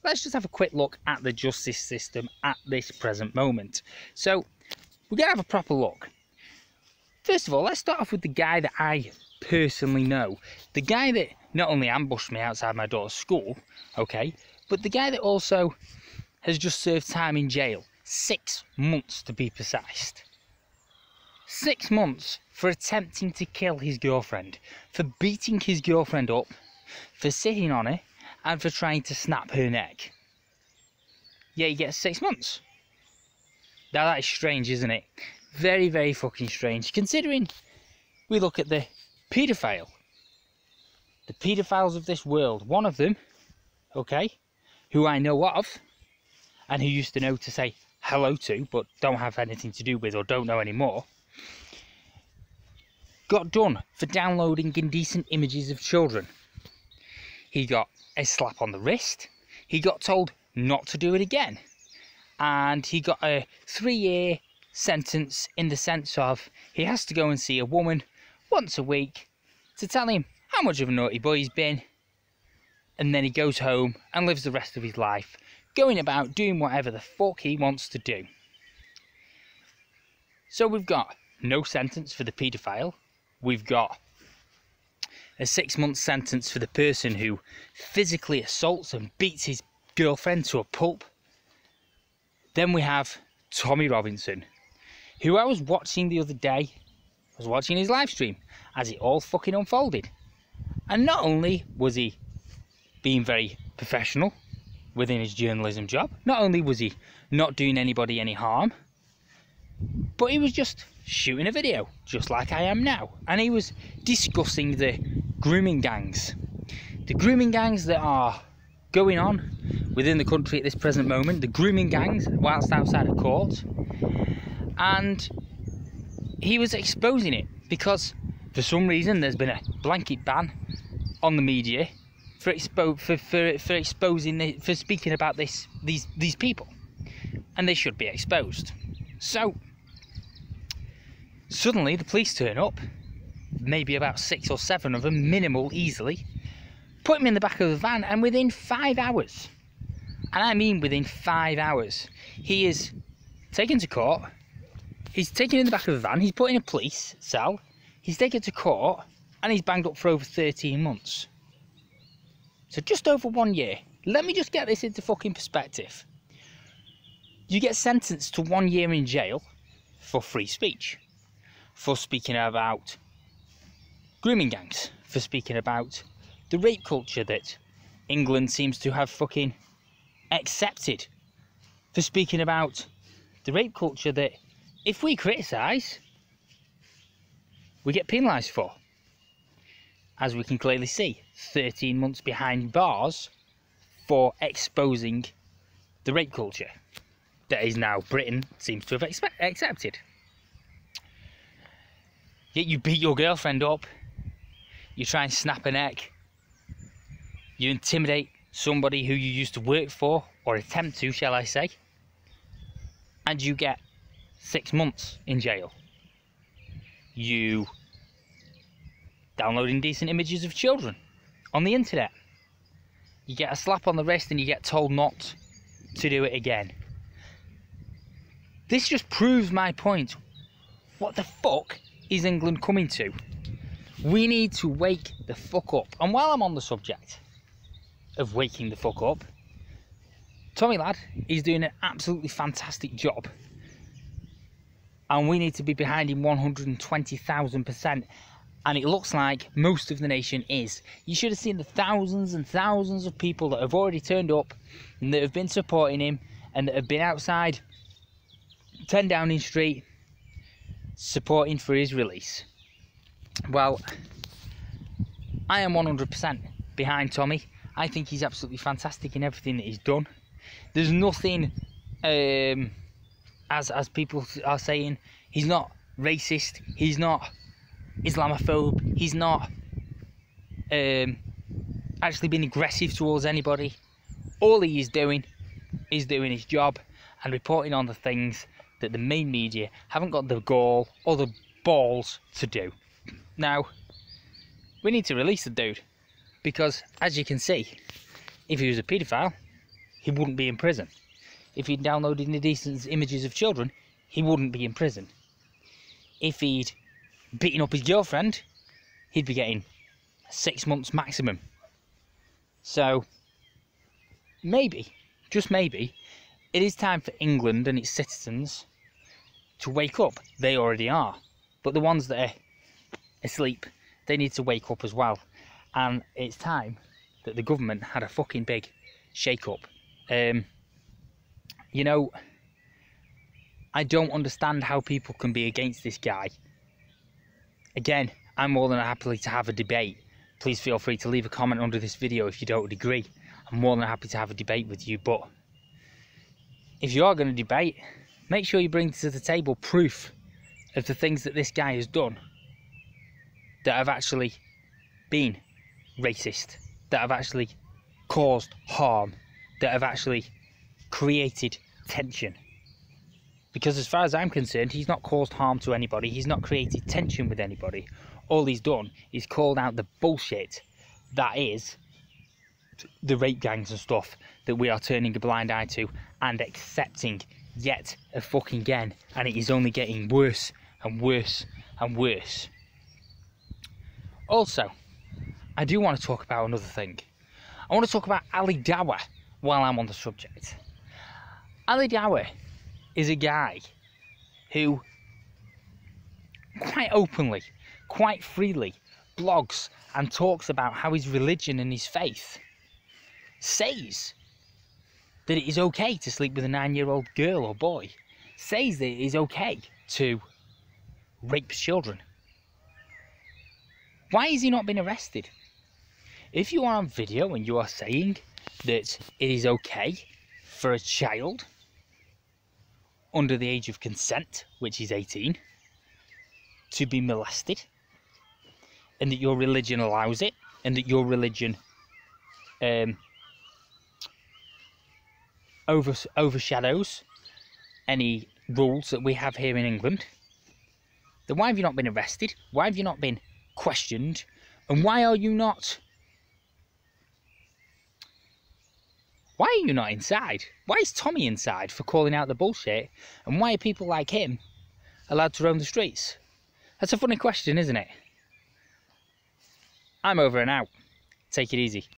let's just have a quick look at the justice system at this present moment. So we're going to have a proper look. First of all, let's start off with the guy that I personally know. The guy that not only ambushed me outside my daughter's school, okay, but the guy that also has just served time in jail. 6 months to be precise. 6 months for attempting to kill his girlfriend, for beating his girlfriend up, for sitting on her, and for trying to snap her neck. Yeah, he gets 6 months. Now that is strange, isn't it? Very, very fucking strange, considering we look at the paedophile. The paedophiles of this world. One of them, okay, who I know of, and who used to know to say hello to, but don't have anything to do with or don't know anymore, got done for downloading indecent images of children. He got a slap on the wrist, he got told not to do it again, and he got a 3-year sentence in the sense of he has to go and see a woman once a week to tell him how much of a naughty boy he's been, and then he goes home and lives the rest of his life going about doing whatever the fuck he wants to do. So we've got no sentence for the paedophile, we've got a 6-month sentence for the person who physically assaults and beats his girlfriend to a pulp. Then we have Tommy Robinson, who I was watching the other day. I was watching his live stream as it all fucking unfolded. And not only was he being very professional within his journalism job, not only was he not doing anybody any harm, but he was just shooting a video, just like I am now. And he was discussing the grooming gangs. The grooming gangs that are going on within the country at this present moment, the grooming gangs whilst outside of court. And he was exposing it because for some reason there's been a blanket ban on the media for exposing, for speaking about these people, and they should be exposed. So suddenly the police turn up, maybe about 6 or 7 of them, minimal, easily, put him in the back of the van, and within 5 hours, and I mean within 5 hours, he is taken to court. He's taken in the back of the van, he's put in a police cell, he's taken to court, and he's banged up for over 13 months. So just over 1 year. Let me just get this into fucking perspective. You get sentenced to 1 year in jail for free speech, for speaking about grooming gangs, for speaking about the rape culture that England seems to have fucking accepted, for speaking about the rape culture that if we criticise, we get penalised for. As we can clearly see, 13 months behind bars for exposing the rape culture that is now Britain seems to have accepted. Yet you beat your girlfriend up, you try and snap her neck, you intimidate somebody who you used to work for, or attempt to, shall I say, and you get 6 months in jail. You download indecent images of children on the internet. You get a slap on the wrist and you get told not to do it again. This just proves my point. What the fuck is England coming to? We need to wake the fuck up. And while I'm on the subject of waking the fuck up, Tommy Lad is doing an absolutely fantastic job. And we need to be behind him 120,000%. And it looks like most of the nation is. You should have seen the thousands and thousands of people that have already turned up and that have been supporting him and that have been outside 10 Downing Street supporting for his release. Well, I am 100% behind Tommy. I think he's absolutely fantastic in everything that he's done. There's nothing, as people are saying, he's not racist, he's not Islamophobe, he's not actually been aggressive towards anybody. All he is doing his job and reporting on the things that the main media haven't got the gall or the balls to do. Now, we need to release the dude, because as you can see, if he was a paedophile, he wouldn't be in prison. If he'd downloaded indecent images of children, he wouldn't be in prison. If he'd beaten up his girlfriend, he'd be getting 6 months maximum. So, maybe, just maybe, it is time for England and its citizens to wake up. They already are. But the ones that are asleep, they need to wake up as well. And it's time that the government had a fucking big shake-up. You know, I don't understand how people can be against this guy. Again, I'm more than happy to have a debate. Please feel free to leave a comment under this video if you don't agree. I'm more than happy to have a debate with you, but if you are going to debate, make sure you bring to the table proof of the things that this guy has done that have actually been racist, that have actually caused harm, that have actually created tension. Because as far as I'm concerned, he's not caused harm to anybody, he's not created tension with anybody. All he's done is called out the bullshit that is the rape gangs and stuff that we are turning a blind eye to and accepting yet a fucking again, and it is only getting worse and worse and worse. Also, I do want to talk about another thing. I want to talk about Ali Dawah while I'm on the subject. Ali Dawah is a guy who quite openly, quite freely blogs and talks about how his religion and his faith says that it is okay to sleep with a 9-year-old girl or boy, says that it is okay to rape children. Why has he not been arrested? If you are on video and you are saying that it is okay for a child under the age of consent, which is 18, to be molested, and that your religion allows it, and that your religion overshadows any rules that we have here in England, then why have you not been arrested? Why have you not been questioned? And why are you not inside? Why is Tommy inside for calling out the bullshit? And why are people like him allowed to roam the streets? That's a funny question, isn't it? I'm over and out. Take it easy.